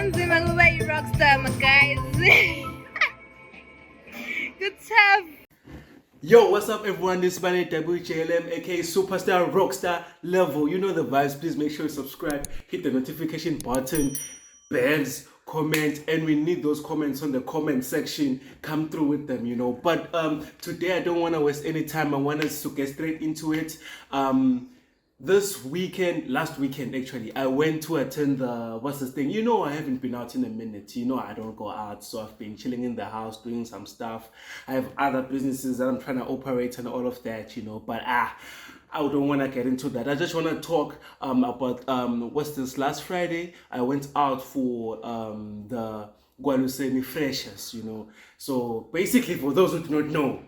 kunzima kuba yi-rockstar, my guys. Good stuff. Yo, what's up everyone? This is my name WJLM, aka Superstar Rockstar Level. You know the vibes. Please make sure you subscribe, hit the notification button, bells, comment, and we need those comments on the comment section. Come through with them, you know. But today I don't want to waste any time. I want us to get straight into it. Last weekend actually, I went to attend the, what's this thing? You know, I haven't been out in a minute. You know, I don't go out, so I've been chilling in the house doing some stuff. I have other businesses that I'm trying to operate and all of that, you know. But I don't want to get into that. I just want to talk about what's this? Last Friday, I went out for the Kwaluseni freshers, you know. So basically, for those who do not know,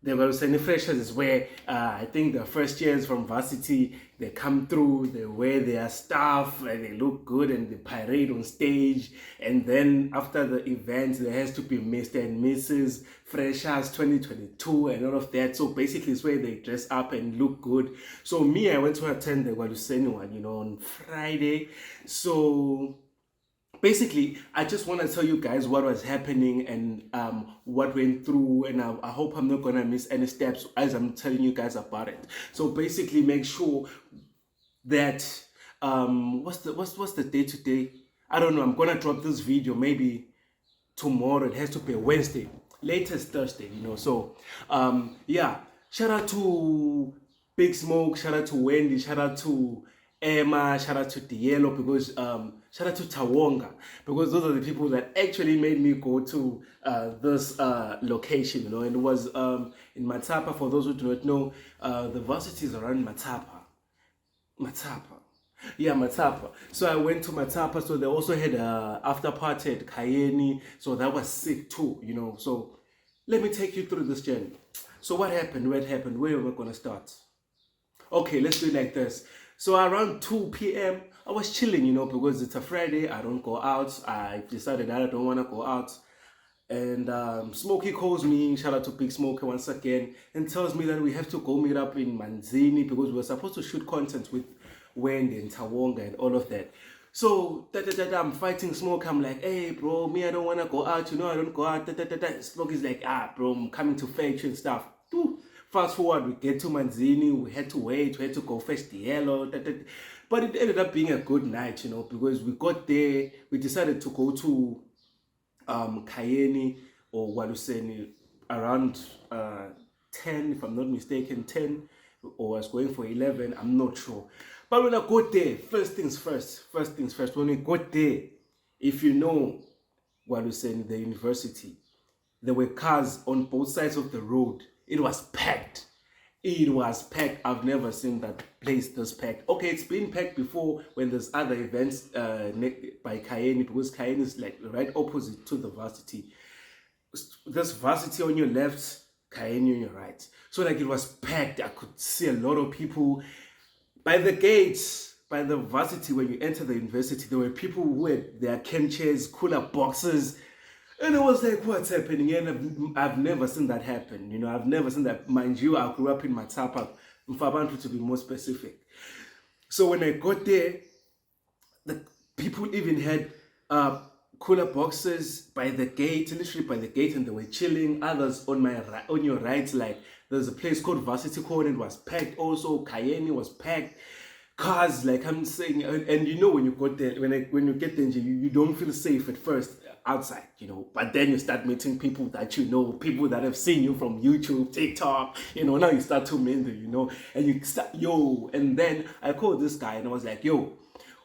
the Kwaluseni freshers is where I think the first years from varsity, they come through, they wear their stuff and they look good and they parade on stage. And then after the event, there has to be Mr. and Mrs. Freshers 2022 and all of that. So basically it's where they dress up and look good. So me, I went to attend the Kwaluseni one, you know, on Friday. So basically, I just want to tell you guys what was happening and what went through, and I hope I'm not going to miss any steps as I'm telling you guys about it. So basically, make sure that, what's the day today? I don't know, I'm going to drop this video maybe tomorrow. It has to be a Wednesday, latest Thursday, you know. So, yeah, shout out to Big Smoke, shout out to Wendy, shout out to Emma, shout out to Dielo, because shout out to Tawonga, because those are the people that actually made me go to this location, you know. And it was in Matapa. For those who do not know, the varsity is around Matapa. Yeah, Matapa. So I went to Matapa. So they also had a after party at Kayeni. So that was sick too, you know. So let me take you through this journey. So what happened? Where am I gonna start? Okay, let's do it like this. So around 2 p.m., I was chilling, you know, because it's a Friday. I don't go out. I decided that I don't want to go out. And Smokey calls me, shout out to Big Smokey once again, and tells me that we have to go meet up in Manzini because we were supposed to shoot content with Wendy and Tawonga and all of that. So, I'm fighting Smoke. I'm like, hey, bro, me, I don't want to go out. You know, I don't go out. Smokey's like, bro, I'm coming to fetch you and stuff. Fast forward, we get to Manzini. We had to wait. We had to go fetch the yellow. But it ended up being a good night, you know, because we got there. We decided to go to Kayeni or Kwaluseni around 10, if I'm not mistaken, 10, or I was going for 11, I'm not sure. But when I got there, first things first, when we got there, if you know Kwaluseni, the university, there were cars on both sides of the road. It was packed. I've never seen that place this packed. Okay, it's been packed before when there's other events by Kayeni, because Kayeni is like right opposite to the varsity. There's varsity on your left, Kayeni on your right. So like it was packed. I could see a lot of people. By the gates, by the varsity, when you enter the university, there were people who had their camp chairs, cooler boxes. And it was like, what's happening? And I've never seen that happen. You know, I've never seen that. Mind you, I grew up in Matapa, Mfabantu to be more specific. So when I got there, the people even had cooler boxes by the gate, literally by the gate, and they were chilling. Others on your right, like there's a place called Varsity Court, and it was packed. Also, Kayeni was packed. Cars, like I'm saying, and you know when you got there, when you get there, you don't feel safe at first outside, you know, but then you start meeting people that you know, people that have seen you from YouTube, TikTok, you know, now you start to mingle, you know, and you start, and then I called this guy and I was like, yo,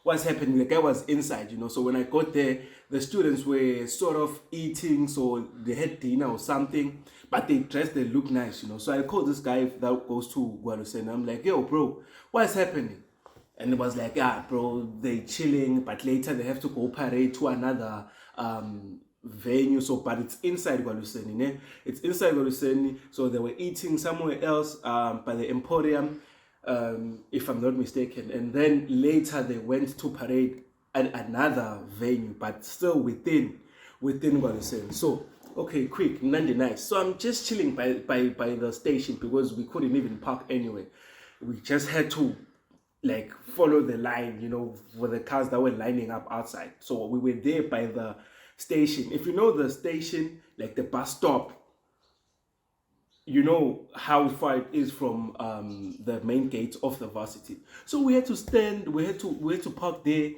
what's happening? The guy was inside, you know. So when I got there, the students were sort of eating, so they had dinner or something, but they dressed, they look nice, you know. So I called this guy that goes to Kwaluseni. I'm like, yo, bro, what's happening? And it was like, bro, they chilling, but later they have to go parade to another venue. So, but it's inside Kwaluseni, ne? It's inside Kwaluseni. So they were eating somewhere else by the Emporium, if I'm not mistaken. And then later they went to parade at another venue, but still within Kwaluseni. So, okay, quick, Nandi nice. So I'm just chilling by the station because we couldn't even park anyway. We just had to like follow the line, for the cars that were lining up outside. So we were there by the station. If you know the station, like the bus stop, you know how far it is from the main gate of the varsity. So we had to stand, we had to park there.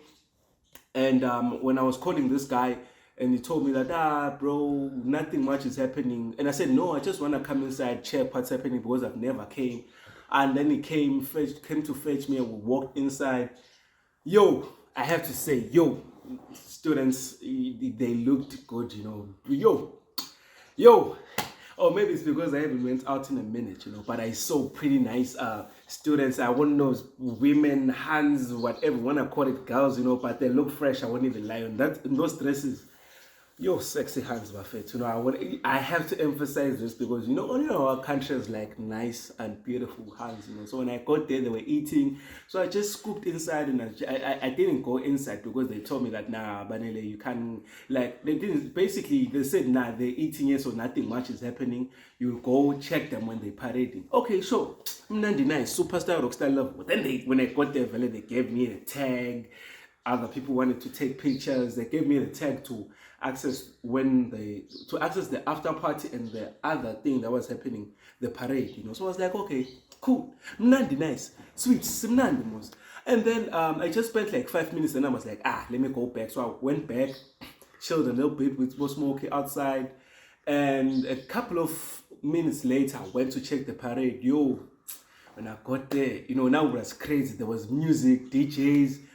And when I was calling this guy, and he told me that, bro, nothing much is happening. And I said, no, I just want to come inside, check what's happening, because I've never came. And then he came to fetch me, and we walked inside. Yo, I have to say, students, they looked good, Yo, or maybe it's because I haven't went out in a minute, but I saw pretty nice students. I wouldn't know, women, hands, whatever, want to call it, girls, but they look fresh. I won't even lie on that. In those dresses, sexy hands were fit. I have to emphasize this because only our country is like nice and beautiful hands. So when I got there, they were eating. So I just scooped inside, and I didn't go inside because they told me that Banele, you can't. Like they didn't. Basically, they said they're eating here, so nothing much is happening. You go check them when they parading. Okay, sure. Mnandi nice, superstar, rockstar love. But then when I got there, they gave me a tag. Other people wanted to take pictures. They gave me the tag to access the after party and the other thing that was happening, the parade, So I was like, okay, cool, mnandi nice, sweet, mnandi most. And then I just spent like 5 minutes, and I was like, let me go back. So I went back, chilled a little bit with smoky outside, and a couple of minutes later, I went to check the parade. When I got there, now it was crazy. There was music, DJs.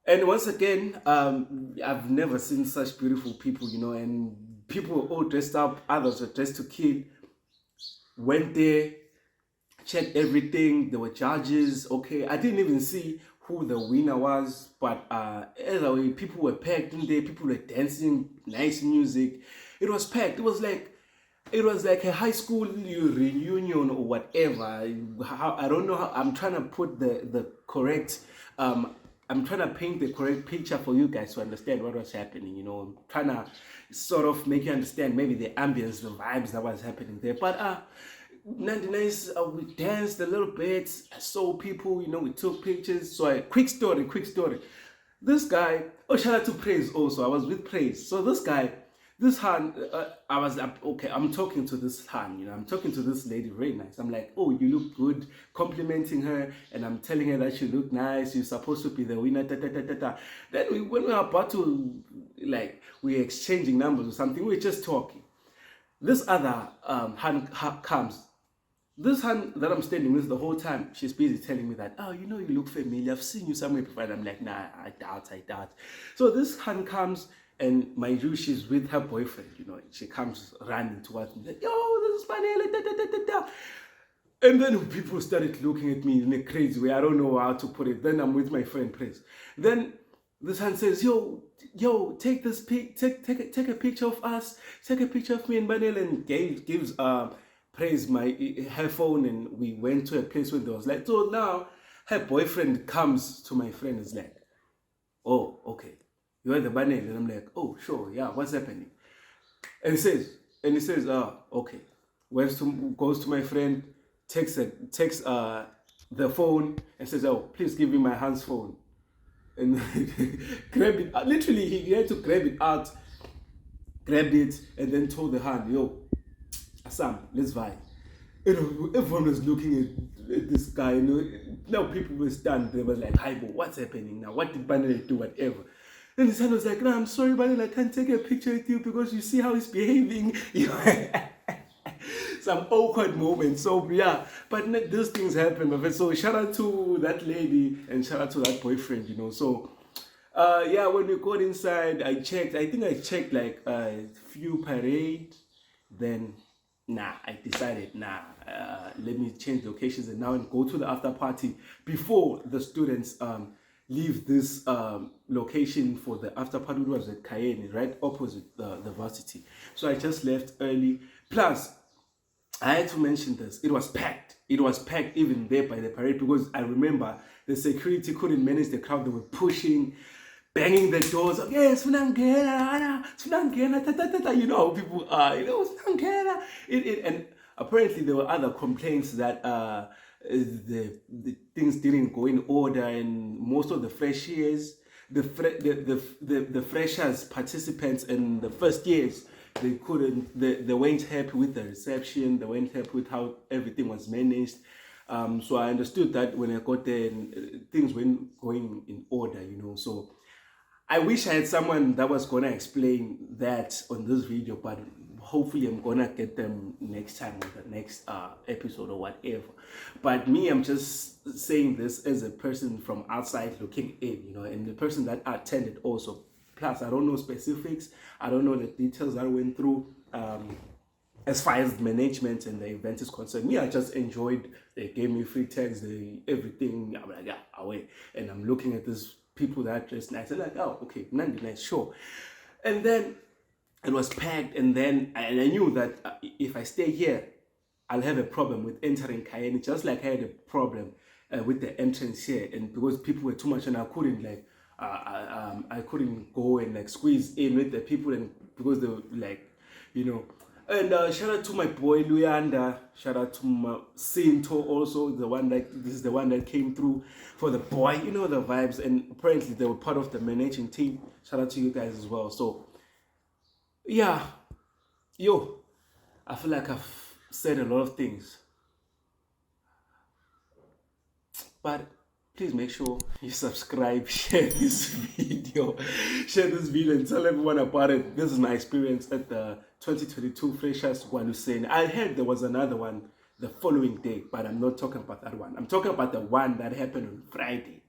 And once again, I've never seen such beautiful people, and people were all dressed up, others were dressed to kill. Went there, checked everything, there were judges, okay. I didn't even see who the winner was, but either way, people were packed in there, people were dancing, nice music. It was packed. It was like a high school reunion or whatever. I don't know how, I'm trying to put the correct... I'm trying to paint the correct picture for you guys to understand what was happening. I'm trying to sort of make you understand maybe the ambience, the vibes that was happening there. But nice, we danced a little bit. I saw people, we took pictures. So quick story. This guy, shout out to Praise also. I was with Praise. So this guy, this Han, I was okay. I'm talking to this Han, I'm talking to this lady, very nice. I'm like, oh, you look good, complimenting her, and I'm telling her that she look nice. You're supposed to be the winner. Then when we are about to, like, we're exchanging numbers or something, we're just talking. This other Han comes. This Han that I'm standing with the whole time, she's busy telling me that, you look familiar. I've seen you somewhere before. And I'm like, nah, I doubt. So this Han comes. And mind you, she's with her boyfriend, She comes running towards me, like, this is funny, and then people started looking at me in a crazy way. I don't know how to put it. Then I'm with my friend Praise. Then the son says, take this take a picture of us, take a picture of me and Banel, and gives Praise her phone, and we went to a place where there was like, so now her boyfriend comes to my friend and is like, oh, okay. You are the banner, and I'm like, oh, sure, yeah, what's happening? And he says, okay. Goes to my friend, takes the phone, and says, oh, please give me my hand's phone. And grab it. Literally, he had to grab it out, grabbed it, and then told the hand, Sam, let's vibe. Everyone was looking at this guy, Now people were stunned. They were like, hi, bro, what's happening now? What did Banner do, whatever? Then the son was like, I'm sorry, Banel, I can't take a picture with you because you see how he's behaving. Some awkward moments. So, yeah, but these things happen. So, shout out to that lady and shout out to that boyfriend, So, when we got inside, I think I checked like a few parades. Then, I decided, let me change locations and now go to the after party before the students leave this location for the after party. It was at Cayenne, right opposite the varsity. So I just left early. Plus, I had to mention this. It was packed. It was packed even there by the parade because I remember the security couldn't manage the crowd. They were pushing, banging the doors. Yes, you know how people are. And apparently there were other complaints that the things didn't go in order, and most of the freshies, the freshers participants in the first years, they weren't happy with the reception, they weren't happy with how everything was managed. So I understood that when I got there, and things weren't going in order, so I wish I had someone that was gonna explain that on this video, but hopefully I'm gonna get them next time with the next episode or whatever. But me, I'm just saying this as a person from outside looking in, and the person that attended also. Plus, I don't know specifics. I don't know the details I went through. As far as management and the event is concerned, me, I just enjoyed. They gave me free tags, everything. I'm like, yeah, away. And I'm looking at this people that are dressed nice. I'm like, oh, okay, nice, sure. And then it was packed, and I knew that if I stay here, I'll have a problem with entering Cayenne, just like I had a problem with the entrance here, and because people were too much, and I couldn't I couldn't go and like squeeze in with the people, and because they were like, And shout out to my boy Luyanda. Shout out to my Sinto also, this is the one that came through for the boy, the vibes, and apparently they were part of the managing team. Shout out to you guys as well. So yeah, I feel like I've said a lot of things, but please make sure you subscribe, share this video, and tell everyone about it. This is my experience at the 2022 Freshers Kwaluseni. I heard there was another one the following day, but I'm not talking about that one. I'm talking about the one that happened on Friday.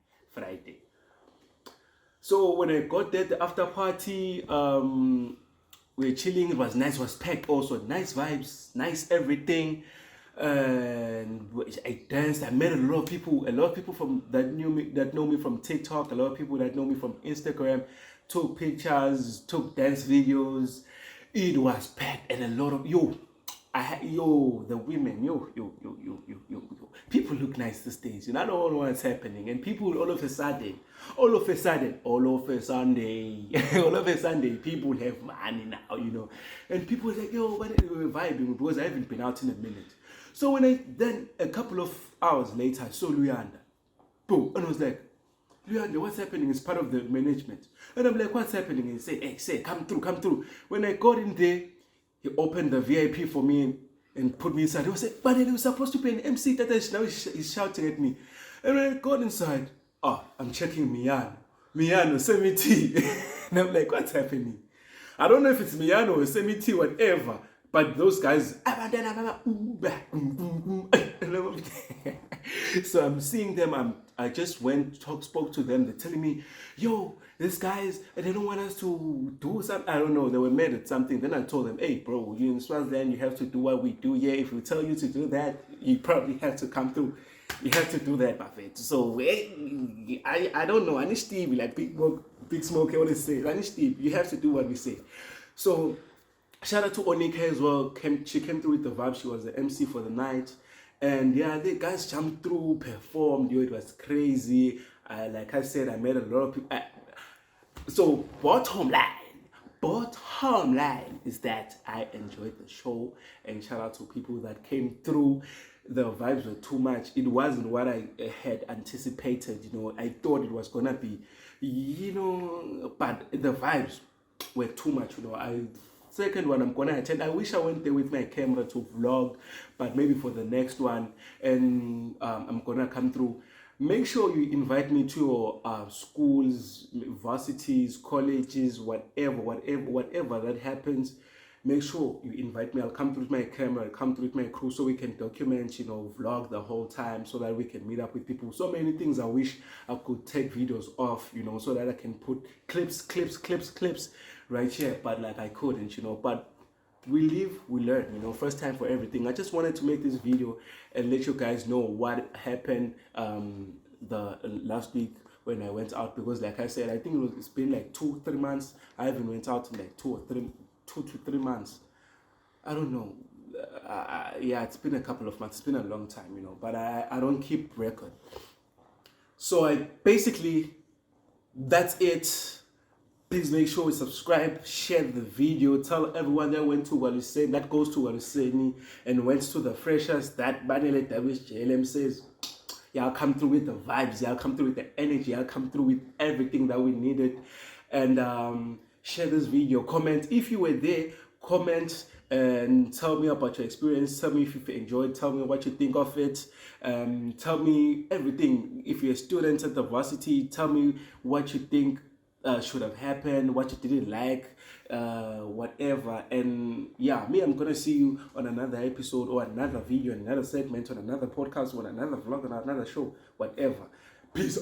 So when I got there, the after party, we were chilling. It was nice. It was packed also. Nice vibes, nice everything. And I danced. I met a lot of people from that know me from TikTok, a lot of people that know me from Instagram, took pictures, took dance videos. It was packed, and a lot of the women, people look nice these days. I don't know what's happening, and people all of a sudden, all of a Sunday, people have money now, and people are like, what are we vibing? Because I haven't been out in a minute. So then a couple of hours later, I saw Luyanda. Boom. And I was like, Luyanda, what's happening? It's part of the management. And I'm like, what's happening? And he said, hey, come through. When I got in there, he opened the VIP for me and put me inside. He was like, but he was supposed to be an MC. Now he's shouting at me. And when I got inside, I'm checking Miyano, Semiti. And I'm like, what's happening? I don't know if it's Miyano or Semiti, whatever. But those guys, so I'm seeing them. I just spoke to them. They're telling me, these guys, they don't want us to do something. I don't know. They were mad at something. Then I told them, hey, bro, you in Swaziland, you have to do what we do. Yeah, if we tell you to do that, you probably have to come through. You have to do that, Buffett. So I don't know. I need Steve, like Big Smoke, I want to say. I need Steve. You have to do what we say. So shout out to Onika as well. She came through with the vibe. She was the MC for the night. And yeah, the guys jumped through, performed. It was crazy. Like I said, I met a lot of people. So bottom line is that I enjoyed the show. And shout out to people that came through. The vibes were too much. It wasn't what I had anticipated. I thought it was gonna be, but the vibes were too much. Second one I'm gonna attend. I wish I went there with my camera to vlog, but maybe for the next one, and I'm gonna come through. Make sure you invite me to your schools, universities, colleges, whatever that happens. Make sure you invite me. I'll come through with my camera, I'll come through with my crew, so we can document, vlog the whole time, so that we can meet up with people. So many things I wish I could take videos of, so that I can put clips right here, but like I couldn't, but we live, we learn, first time for everything. I just wanted to make this video and let you guys know what happened the last week when I went out, because like I said, I think it's been like 2-3 months. I haven't went out in like 2 to 3 months. I don't know. Yeah, it's been a couple of months. It's been a long time, but I don't keep record. So that's it. Please make sure you subscribe, share the video, tell everyone that went to Kwaluseni, that goes to Kwaluseni and went to the freshers, that Banele Davis JLM says, y'all come through with the vibes, y'all come through with the energy, y'all come through with everything that we needed. And share this video, comment if you were there, comment and tell me about your experience. Tell me if you enjoyed, tell me what you think of it. Tell me everything. If you're a student at the varsity, tell me what you think should have happened, what you didn't like, whatever. And yeah, I'm gonna see you on another episode or another video, another segment, on another podcast, or another vlog, on another show, whatever. Peace.